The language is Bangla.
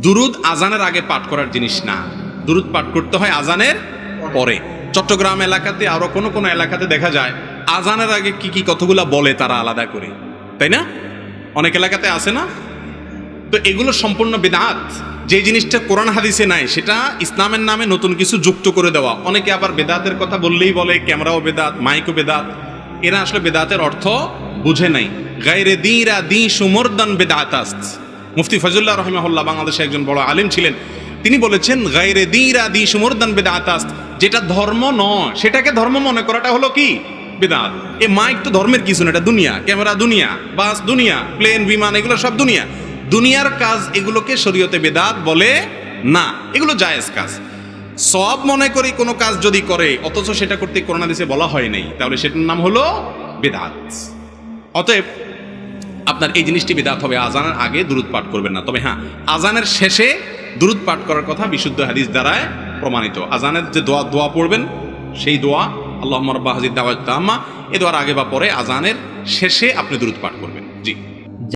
দুরুদ আজানের আগে পাঠ করার জিনিস না, দুরুদ পাঠ করতে হয় আজানের পরে। চট্টগ্রাম এলাকাতে আরো কোনো কোনো এলাকাতে দেখা যায় আজানের আগে কি কি কতগুলা বলে তারা আলাদা করে, তাই না? অনেক এলাকাতে আছে না? তো এগুলো সম্পূর্ণ বিদআত। যে জিনিসটা কোরআন হাদিসে নাই সেটা ইসলামের নামে নতুন কিছু যুক্ত করে দেওয়া। অনেকে আবার বেদাতের কথা বললেই বলে ক্যামেরাও বেদাত, মাইকও বেদাত। এরা আসলে বেদাতের অর্থ বুঝে নাই। গায়রে দিরা দি সুমরদান বেদাতাস্ত। মুফতি ফজলুল্লাহ রাহিমাহুল্লাহ বাংলাদেশে একজন বড় আলেম ছিলেন, তিনি বলেছেন গায়রে দিরা দি সুমরদান বেদাতাস্ত, যেটা ধর্ম নয় সেটাকে ধর্ম মনে করাটা হলো কি বেদাত। এ মাইক তো ধর্মের কিছু না, এটা দুনিয়া, ক্যামেরা দুনিয়া, বাস দুনিয়া, প্লেন বিমান এগুলো সব দুনিয়া, দুনিয়ার কাজ। এগুলোকে শরীয়তে বেদাত বলে না, এগুলো জায়েজ কাজ। সব মনে করি কোনো কাজ যদি করে অথচ সেটা করতে কোরআন হাদিসে বলা হয় নাই, তাহলে সেটার নাম হলো বেদাত। অতএব আপনার এই জিনিসটি বেদাত হবে, আজানের আগে দুরুদ পাঠ করবেন না। তবে হ্যাঁ, আজানের শেষে দুরুদ পাঠ করার কথা বিশুদ্ধ হাদিস দ্বারায় প্রমাণিত। আজানের যে দোয়া পড়বেন সেই দোয়া আল্লাহুম্মা রাব্বা হাযিহিদ দাওয়াত তাম্মা, এই দোয়ার আগে বা পরে আজানের শেষে আপনি দুরুদ পাঠ করবেন। জি।